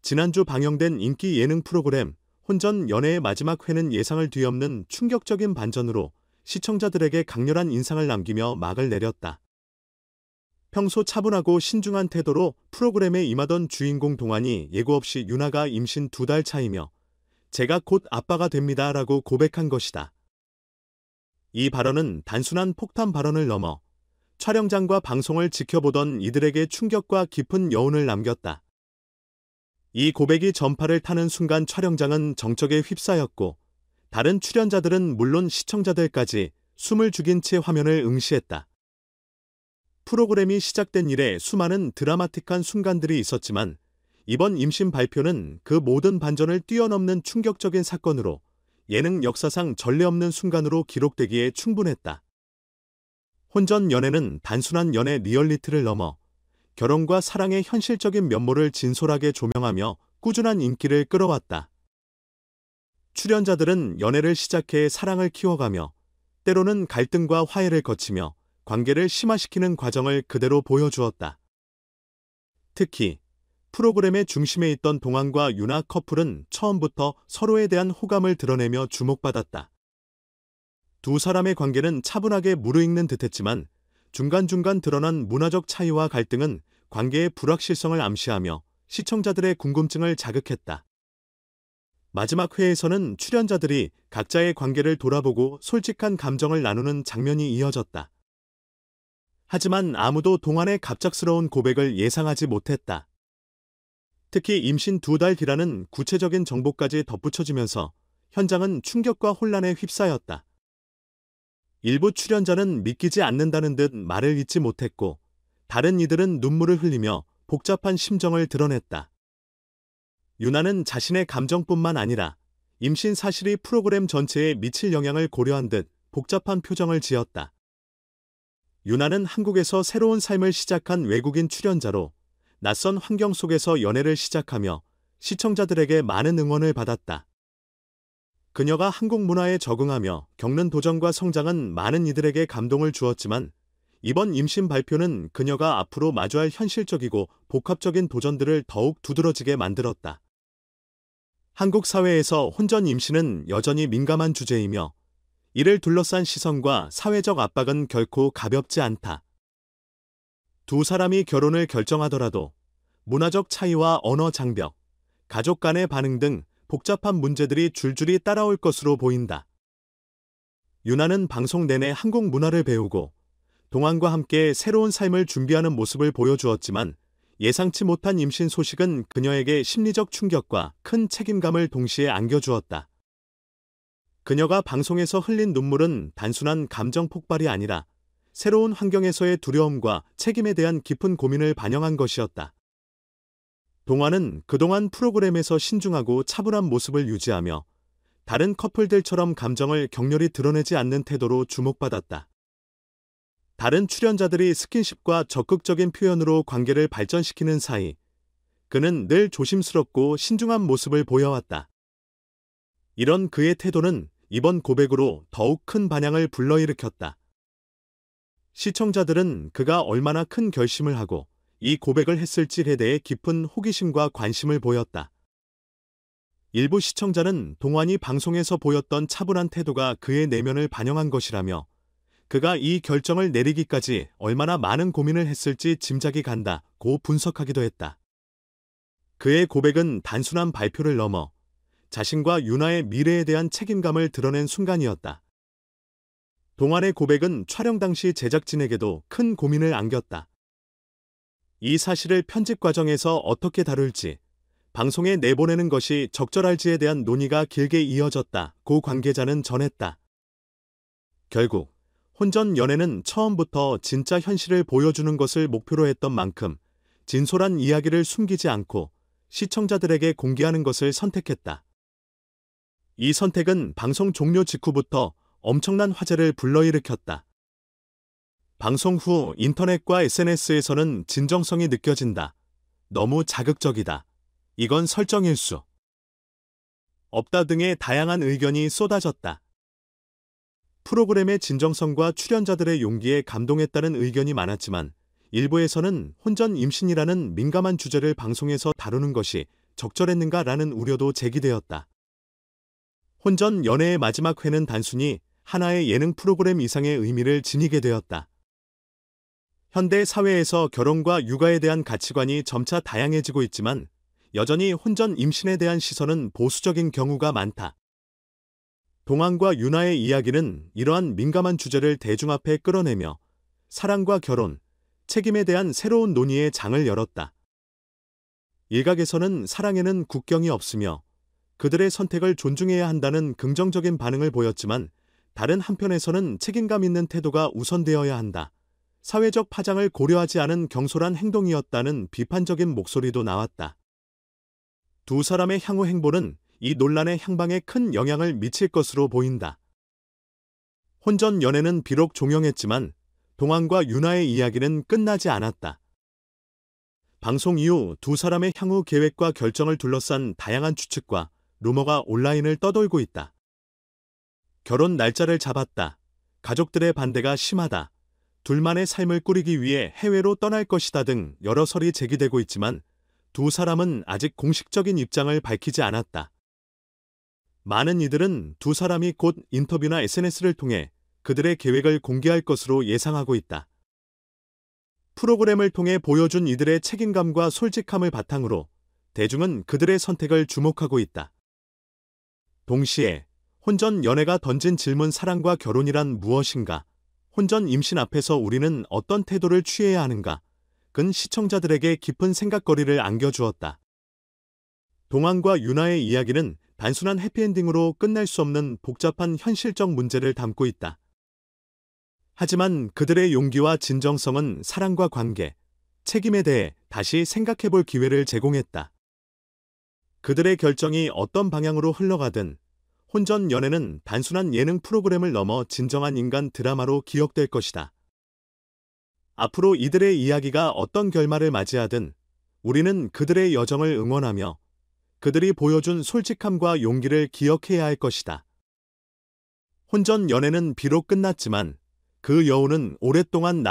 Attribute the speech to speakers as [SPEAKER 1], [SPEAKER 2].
[SPEAKER 1] 지난주 방영된 인기 예능 프로그램 혼전 연애의 마지막 회는 예상을 뒤엎는 충격적인 반전으로 시청자들에게 강렬한 인상을 남기며 막을 내렸다. 평소 차분하고 신중한 태도로 프로그램에 임하던 주인공 동환이 예고 없이 유나가 임신 2달 차이며 제가 곧 아빠가 됩니다 라고 고백한 것이다. 이 발언은 단순한 폭탄 발언을 넘어 촬영장과 방송을 지켜보던 이들에게 충격과 깊은 여운을 남겼다. 이 고백이 전파를 타는 순간 촬영장은 정적에 휩싸였고 다른 출연자들은 물론 시청자들까지 숨을 죽인 채 화면을 응시했다. 프로그램이 시작된 이래 수많은 드라마틱한 순간들이 있었지만 이번 임신 발표는 그 모든 반전을 뛰어넘는 충격적인 사건으로 예능 역사상 전례 없는 순간으로 기록되기에 충분했다. 혼전 연애는 단순한 연애 리얼리티를 넘어 결혼과 사랑의 현실적인 면모를 진솔하게 조명하며 꾸준한 인기를 끌어왔다. 출연자들은 연애를 시작해 사랑을 키워가며 때로는 갈등과 화해를 거치며 관계를 심화시키는 과정을 그대로 보여주었다. 특히 프로그램의 중심에 있던 동환과 유나 커플은 처음부터 서로에 대한 호감을 드러내며 주목받았다. 두 사람의 관계는 차분하게 무르익는 듯했지만 중간중간 드러난 문화적 차이와 갈등은 관계의 불확실성을 암시하며 시청자들의 궁금증을 자극했다. 마지막 회에서는 출연자들이 각자의 관계를 돌아보고 솔직한 감정을 나누는 장면이 이어졌다. 하지만 아무도 동환의 갑작스러운 고백을 예상하지 못했다. 특히 임신 2달 뒤라는 구체적인 정보까지 덧붙여지면서 현장은 충격과 혼란에 휩싸였다. 일부 출연자는 믿기지 않는다는 듯 말을 잇지 못했고 다른 이들은 눈물을 흘리며 복잡한 심정을 드러냈다. 유나는 자신의 감정뿐만 아니라 임신 사실이 프로그램 전체에 미칠 영향을 고려한 듯 복잡한 표정을 지었다. 유나는 한국에서 새로운 삶을 시작한 외국인 출연자로 낯선 환경 속에서 연애를 시작하며 시청자들에게 많은 응원을 받았다. 그녀가 한국 문화에 적응하며 겪는 도전과 성장은 많은 이들에게 감동을 주었지만 이번 임신 발표는 그녀가 앞으로 마주할 현실적이고 복합적인 도전들을 더욱 두드러지게 만들었다. 한국 사회에서 혼전 임신은 여전히 민감한 주제이며 이를 둘러싼 시선과 사회적 압박은 결코 가볍지 않다. 두 사람이 결혼을 결정하더라도 문화적 차이와 언어 장벽, 가족 간의 반응 등 복잡한 문제들이 줄줄이 따라올 것으로 보인다. 유나는 방송 내내 한국 문화를 배우고 동환과 함께 새로운 삶을 준비하는 모습을 보여주었지만 예상치 못한 임신 소식은 그녀에게 심리적 충격과 큰 책임감을 동시에 안겨주었다. 그녀가 방송에서 흘린 눈물은 단순한 감정 폭발이 아니라 새로운 환경에서의 두려움과 책임에 대한 깊은 고민을 반영한 것이었다. 동환은 그동안 프로그램에서 신중하고 차분한 모습을 유지하며 다른 커플들처럼 감정을 격렬히 드러내지 않는 태도로 주목받았다. 다른 출연자들이 스킨십과 적극적인 표현으로 관계를 발전시키는 사이 그는 늘 조심스럽고 신중한 모습을 보여왔다. 이런 그의 태도는 이번 고백으로 더욱 큰 반향을 불러일으켰다. 시청자들은 그가 얼마나 큰 결심을 하고 이 고백을 했을지에 대해 깊은 호기심과 관심을 보였다. 일부 시청자는 동환이 방송에서 보였던 차분한 태도가 그의 내면을 반영한 것이라며 그가 이 결정을 내리기까지 얼마나 많은 고민을 했을지 짐작이 간다고 분석하기도 했다. 그의 고백은 단순한 발표를 넘어 자신과 유나의 미래에 대한 책임감을 드러낸 순간이었다. 동환의 고백은 촬영 당시 제작진에게도 큰 고민을 안겼다. 이 사실을 편집 과정에서 어떻게 다룰지, 방송에 내보내는 것이 적절할지에 대한 논의가 길게 이어졌다고 관계자는 전했다. 결국 혼전 연애는 처음부터 진짜 현실을 보여주는 것을 목표로 했던 만큼 진솔한 이야기를 숨기지 않고 시청자들에게 공개하는 것을 선택했다. 이 선택은 방송 종료 직후부터 엄청난 화제를 불러일으켰다. 방송 후 인터넷과 SNS에서는 진정성이 느껴진다. 너무 자극적이다. 이건 설정일 수 없다 등의 다양한 의견이 쏟아졌다. 프로그램의 진정성과 출연자들의 용기에 감동했다는 의견이 많았지만 일부에서는 혼전 임신이라는 민감한 주제를 방송에서 다루는 것이 적절했는가라는 우려도 제기되었다. 혼전 연애의 마지막 회는 단순히 하나의 예능 프로그램 이상의 의미를 지니게 되었다. 현대 사회에서 결혼과 육아에 대한 가치관이 점차 다양해지고 있지만 여전히 혼전 임신에 대한 시선은 보수적인 경우가 많다. 동안과 윤하의 이야기는 이러한 민감한 주제를 대중 앞에 끌어내며 사랑과 결혼, 책임에 대한 새로운 논의의 장을 열었다. 일각에서는 사랑에는 국경이 없으며 그들의 선택을 존중해야 한다는 긍정적인 반응을 보였지만 다른 한편에서는 책임감 있는 태도가 우선되어야 한다. 사회적 파장을 고려하지 않은 경솔한 행동이었다는 비판적인 목소리도 나왔다. 두 사람의 향후 행보는 이 논란의 향방에 큰 영향을 미칠 것으로 보인다. 혼전 연애는 비록 종영했지만 동안과 윤하의 이야기는 끝나지 않았다. 방송 이후 두 사람의 향후 계획과 결정을 둘러싼 다양한 추측과 루머가 온라인을 떠돌고 있다. 결혼 날짜를 잡았다. 가족들의 반대가 심하다. 둘만의 삶을 꾸리기 위해 해외로 떠날 것이다 등 여러 설이 제기되고 있지만 두 사람은 아직 공식적인 입장을 밝히지 않았다. 많은 이들은 두 사람이 곧 인터뷰나 SNS를 통해 그들의 계획을 공개할 것으로 예상하고 있다. 프로그램을 통해 보여준 이들의 책임감과 솔직함을 바탕으로 대중은 그들의 선택을 주목하고 있다. 동시에 혼전 연애가 던진 질문 사랑과 결혼이란 무엇인가? 혼전 임신 앞에서 우리는 어떤 태도를 취해야 하는가? 근 시청자들에게 깊은 생각거리를 안겨주었다. 동안과 윤하의 이야기는 단순한 해피엔딩으로 끝날 수 없는 복잡한 현실적 문제를 담고 있다. 하지만 그들의 용기와 진정성은 사랑과 관계, 책임에 대해 다시 생각해볼 기회를 제공했다. 그들의 결정이 어떤 방향으로 흘러가든 혼전 연애는 단순한 예능 프로그램을 넘어 진정한 인간 드라마로 기억될 것이다. 앞으로 이들의 이야기가 어떤 결말을 맞이하든 우리는 그들의 여정을 응원하며 그들이 보여준 솔직함과 용기를 기억해야 할 것이다. 혼전 연애는 비록 끝났지만 그 여운은 오랫동안